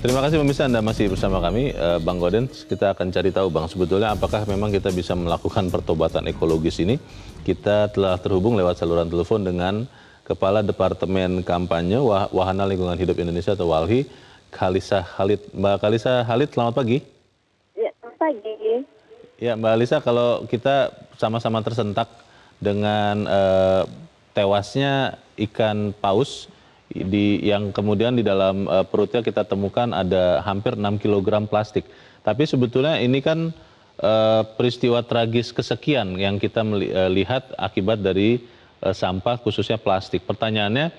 Terima kasih pemirsa, Anda masih bersama kami. Bang Gaudens, kita akan cari tahu Bang, sebetulnya apakah memang kita bisa melakukan pertobatan ekologis ini. Kita telah terhubung lewat saluran telepon dengan Kepala Departemen Kampanye Wahana Lingkungan Hidup Indonesia atau WALHI, Khalisa Khalid. Mbak Khalisa Khalid, selamat pagi. Ya, selamat pagi. Ya, Mbak Khalisa, kalau kita sama-sama tersentak dengan tewasnya ikan paus yang kemudian di dalam perutnya kita temukan ada hampir 6 kg plastik. Tapi sebetulnya ini kan peristiwa tragis kesekian yang kita lihat akibat dari sampah khususnya plastik. Pertanyaannya,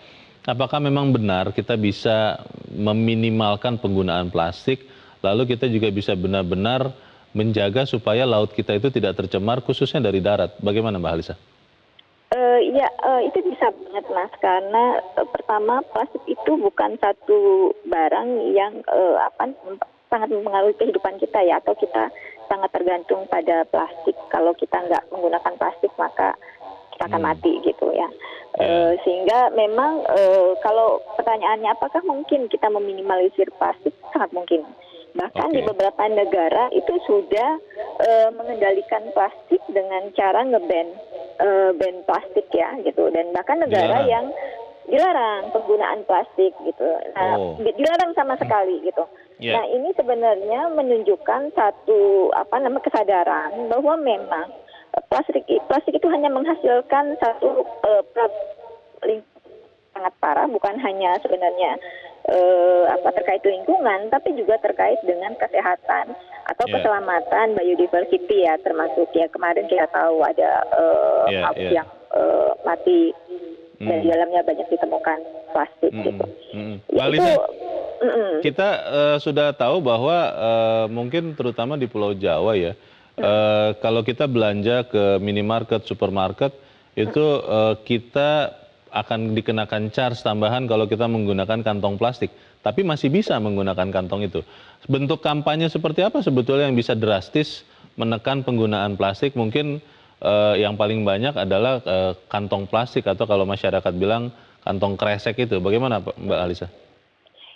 apakah memang benar kita bisa meminimalkan penggunaan plastik, lalu kita juga bisa benar-benar menjaga supaya laut kita itu tidak tercemar khususnya dari darat. Bagaimana Mbak Khalisa? Itu bisa banget Mas, karena pertama plastik itu bukan satu barang yang sangat mempengaruhi kehidupan kita ya, atau kita sangat tergantung pada plastik. Kalau kita nggak menggunakan plastik maka kita akan mati gitu ya. Sehingga memang kalau pertanyaannya apakah mungkin kita meminimalisir plastik, sangat mungkin. Bahkan di beberapa negara itu sudah mengendalikan plastik dengan cara ban plastik ya gitu, dan bahkan negara yang dilarang penggunaan plastik gitu. Nah, dilarang sama sekali gitu. Nah, ini sebenarnya menunjukkan satu kesadaran bahwa memang plastik itu hanya menghasilkan satu sangat parah, bukan hanya sebenarnya terkait lingkungan, tapi juga terkait dengan kesehatan atau keselamatan biodiversity ya, termasuk ya kemarin kita tahu ada paus yang mati dan di dalamnya banyak ditemukan plastik gitu. Mbak Lisa, kita sudah tahu bahwa mungkin terutama di Pulau Jawa ya, kalau kita belanja ke minimarket, supermarket itu kita akan dikenakan charge tambahan kalau kita menggunakan kantong plastik. Tapi masih bisa menggunakan kantong itu. Bentuk kampanye seperti apa sebetulnya yang bisa drastis menekan penggunaan plastik? Mungkin yang paling banyak adalah kantong plastik, atau kalau masyarakat bilang kantong kresek itu. Bagaimana Mbak Khalisa?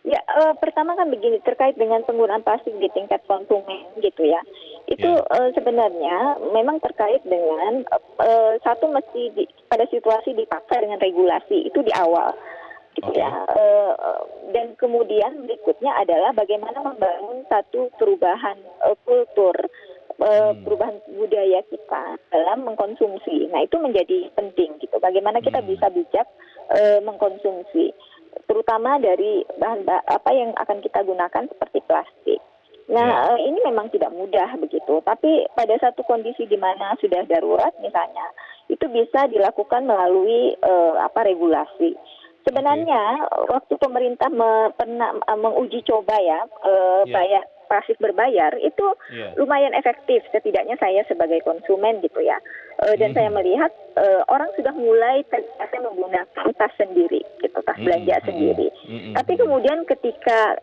Ya, pertama kan begini, terkait dengan penggunaan plastik di tingkat konsumen gitu ya. Itu sebenarnya memang terkait dengan satu mesti pada situasi dipaksa dengan regulasi itu di awal gitu ya. Dan kemudian berikutnya adalah bagaimana membangun satu perubahan kultur, perubahan budaya kita dalam mengkonsumsi. Nah, itu menjadi penting gitu. Bagaimana kita bisa bijak mengkonsumsi, terutama dari bahan apa yang akan kita gunakan seperti plastik. Nah, ini memang tidak mudah begitu. Tapi pada satu kondisi di mana sudah darurat misalnya, itu bisa dilakukan melalui regulasi. Sebenarnya waktu pemerintah pernah menguji coba ya bayar plastik berbayar, itu lumayan efektif setidaknya saya sebagai konsumen gitu ya. Dan saya melihat orang sudah mulai terbiasa menggunakan tas sendiri gitu, tas belanja sendiri. Tapi kemudian ketika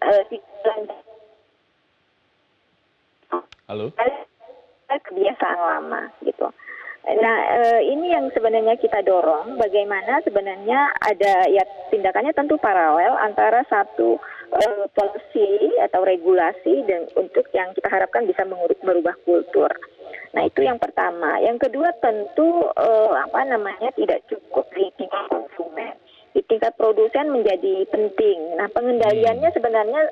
kebiasaan lama gitu. Nah, ini yang sebenarnya kita dorong, bagaimana sebenarnya ada ya tindakannya tentu paralel antara satu policy atau regulasi dan untuk yang kita harapkan bisa merubah kultur. Nah, itu yang pertama. Yang kedua tentu tidak cukup di tingkat konsumen. Di tingkat produsen menjadi penting. Nah, pengendaliannya sebenarnya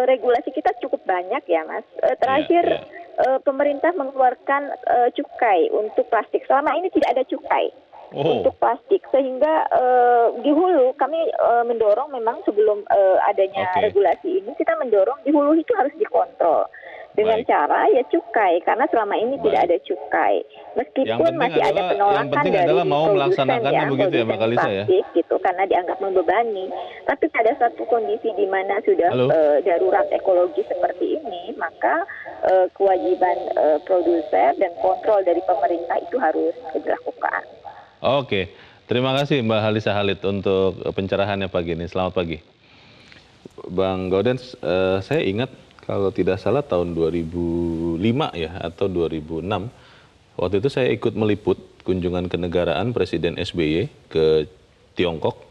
regulasi kita cukup banyak ya, Mas. Terakhir pemerintah mengeluarkan cukai untuk plastik. Selama ini tidak ada cukai untuk plastik, sehingga di hulu kami mendorong memang sebelum adanya regulasi ini, kita mendorong di hulu itu harus dikontrol dengan cara ya cukai, karena selama ini tidak ada cukai. Meskipun masih ada penolakan dari produsen ya Mbak Khalisa ya, gitu, karena dianggap membebani. Tapi pada satu kondisi di mana sudah darurat ekologi seperti ini, maka kewajiban produser dan kontrol dari pemerintah itu harus dilakukan. Oke, terima kasih Mbak Khalisa Khalid untuk pencerahannya pagi ini. Selamat pagi. Bang Gaudens, saya ingat kalau tidak salah tahun 2005 ya atau 2006, waktu itu saya ikut meliput kunjungan kenegaraan Presiden SBY ke Tiongkok.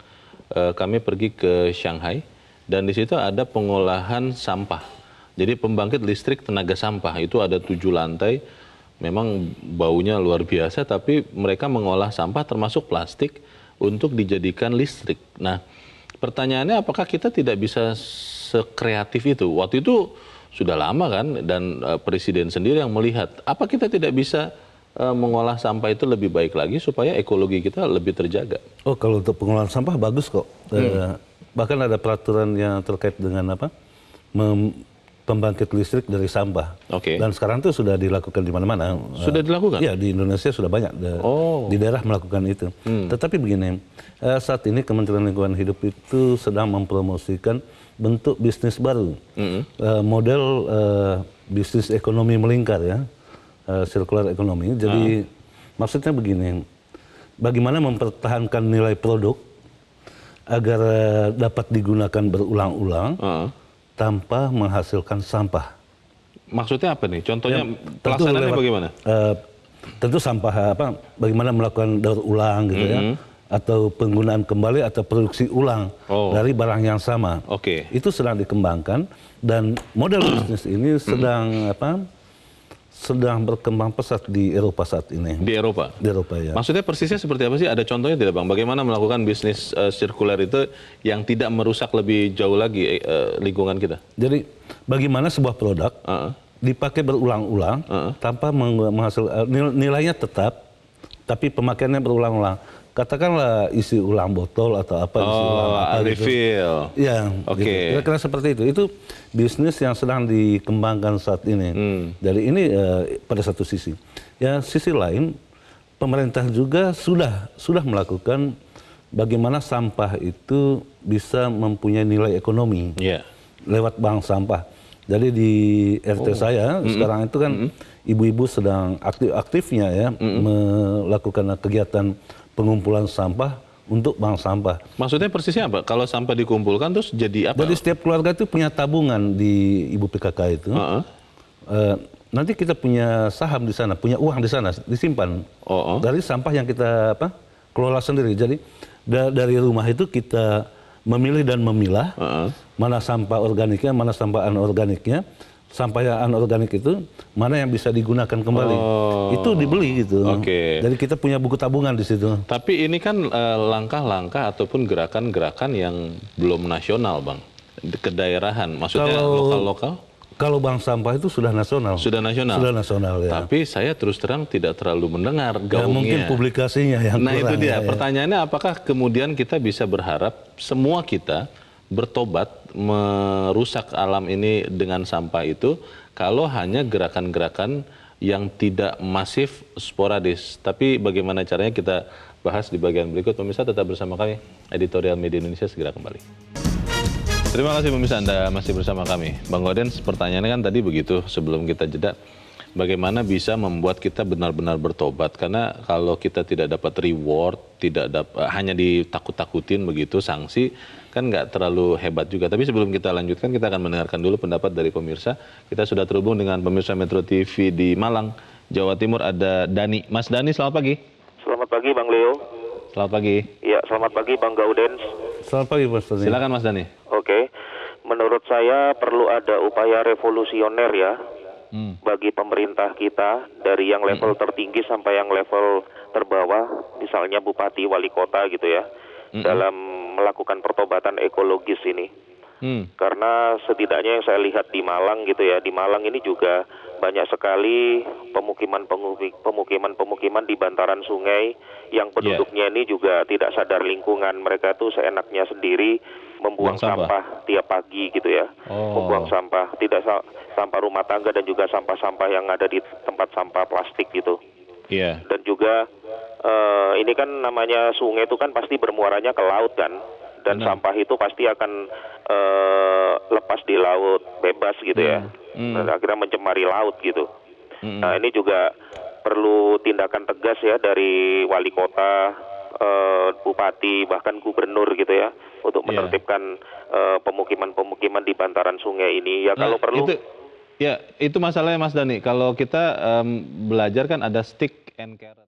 Kami pergi ke Shanghai dan di situ ada pengolahan sampah. Jadi pembangkit listrik tenaga sampah itu ada 7 lantai, memang baunya luar biasa, tapi mereka mengolah sampah termasuk plastik untuk dijadikan listrik. Nah, pertanyaannya apakah kita tidak bisa sekreatif itu? Waktu itu sudah lama kan, dan Presiden sendiri yang melihat, apa kita tidak bisa mengolah sampah itu lebih baik lagi supaya ekologi kita lebih terjaga? Oh, kalau untuk pengolahan sampah bagus kok. Bahkan ada peraturan yang terkait dengan apa? Pembangkit listrik dari sampah. Oke. Dan sekarang itu sudah dilakukan di mana-mana. Sudah dilakukan? Iya, di Indonesia sudah banyak di daerah melakukan itu. Tetapi begini, saat ini Kementerian Lingkungan Hidup itu sedang mempromosikan bentuk bisnis baru, model bisnis ekonomi melingkar ya, circular economy. Jadi maksudnya begini, bagaimana mempertahankan nilai produk agar dapat digunakan berulang-ulang tanpa menghasilkan sampah. Maksudnya apa nih? Contohnya Tentu pelaksanaannya lewat, bagaimana? Tentu sampah bagaimana melakukan daur ulang gitu ya, atau penggunaan kembali atau produksi ulang dari barang yang sama. Oke. Itu sedang dikembangkan dan model bisnis ini sedang berkembang pesat di Eropa saat ini. Di Eropa? Di Eropa ya. Maksudnya persisnya seperti apa sih? Ada contohnya tidak Bang? Bagaimana melakukan bisnis sirkuler itu yang tidak merusak lebih jauh lagi lingkungan kita? Jadi bagaimana sebuah produk dipakai berulang-ulang tanpa menghasilkan nilainya tetap, tapi pemakaiannya berulang-ulang. Katakanlah isi ulang botol atau apa, isi ulang apa refill. gitu. Ya, Oke. gitu. Kira-kira seperti itu. Itu bisnis yang sedang dikembangkan saat ini. Dari ini pada satu sisi. Ya, sisi lain pemerintah juga sudah melakukan bagaimana sampah itu bisa mempunyai nilai ekonomi lewat bank sampah. Jadi di RT saya sekarang itu kan ibu-ibu sedang aktif-aktifnya ya melakukan kegiatan pengumpulan sampah untuk bank sampah. Maksudnya persisnya apa? Kalau sampah dikumpulkan terus jadi apa? Jadi setiap keluarga itu punya tabungan di Ibu PKK itu. Nanti kita punya saham di sana, punya uang di sana disimpan dari sampah yang kita kelola sendiri. Jadi dari rumah itu kita memilih dan memilah mana sampah organiknya, mana sampah anorganiknya. Sampah yang anorganik itu mana yang bisa digunakan kembali. Itu dibeli gitu. Jadi kita punya buku tabungan di situ. Tapi ini kan langkah-langkah ataupun gerakan-gerakan yang belum nasional, Bang. Kedaerahan, maksudnya lokal-lokal? Kalau bank sampah itu sudah nasional. Sudah nasional? Sudah nasional ya. Tapi saya terus terang tidak terlalu mendengar gaungnya. Mungkin publikasinya yang kurang. Nah itu dia, pertanyaannya apakah kemudian kita bisa berharap semua kita bertobat merusak alam ini dengan sampah itu kalau hanya gerakan-gerakan yang tidak masif sporadis. Tapi bagaimana caranya kita bahas di bagian berikut. Pemirsa tetap bersama kami. Editorial Media Indonesia segera kembali. Terima kasih pemirsa Anda masih bersama kami. Bang Gaudens, pertanyaannya kan tadi begitu sebelum kita jeda. Bagaimana bisa membuat kita benar-benar bertobat? Karena kalau kita tidak dapat reward, hanya ditakut-takutin begitu, sanksi, kan nggak terlalu hebat juga. Tapi sebelum kita lanjutkan, kita akan mendengarkan dulu pendapat dari pemirsa. Kita sudah terhubung dengan pemirsa Metro TV di Malang, Jawa Timur, ada Dani. Mas Dani, selamat pagi. Selamat pagi Bang Leo. Selamat pagi. Ya, selamat pagi Bang Gaudens. Selamat pagi Mas Dani. Silakan Mas Dani. Oke, menurut saya perlu ada upaya revolusioner ya. Bagi pemerintah kita dari yang level tertinggi sampai yang level terbawah, misalnya bupati, wali kota gitu ya, dalam melakukan pertobatan ekologis ini. Karena setidaknya yang saya lihat di Malang gitu ya, di Malang ini juga banyak sekali pemukiman di bantaran sungai yang penduduknya ini juga tidak sadar lingkungan. Mereka tuh seenaknya sendiri membuang sampah tiap pagi gitu ya, membuang sampah, tidak sampah rumah tangga dan juga sampah-sampah yang ada di tempat sampah plastik gitu. Dan juga ini kan namanya sungai itu kan pasti bermuaranya ke laut kan, dan sampah itu pasti akan lepas di laut bebas gitu ya, dan akhirnya mencemari laut gitu. Nah ini juga perlu tindakan tegas ya dari wali kota, bupati, bahkan gubernur gitu ya, untuk menertibkan pemukiman-pemukiman di bantaran sungai ini. Ya kalau perlu. Itu masalahnya Mas Dani. Kalau kita belajar kan ada stick and carrot.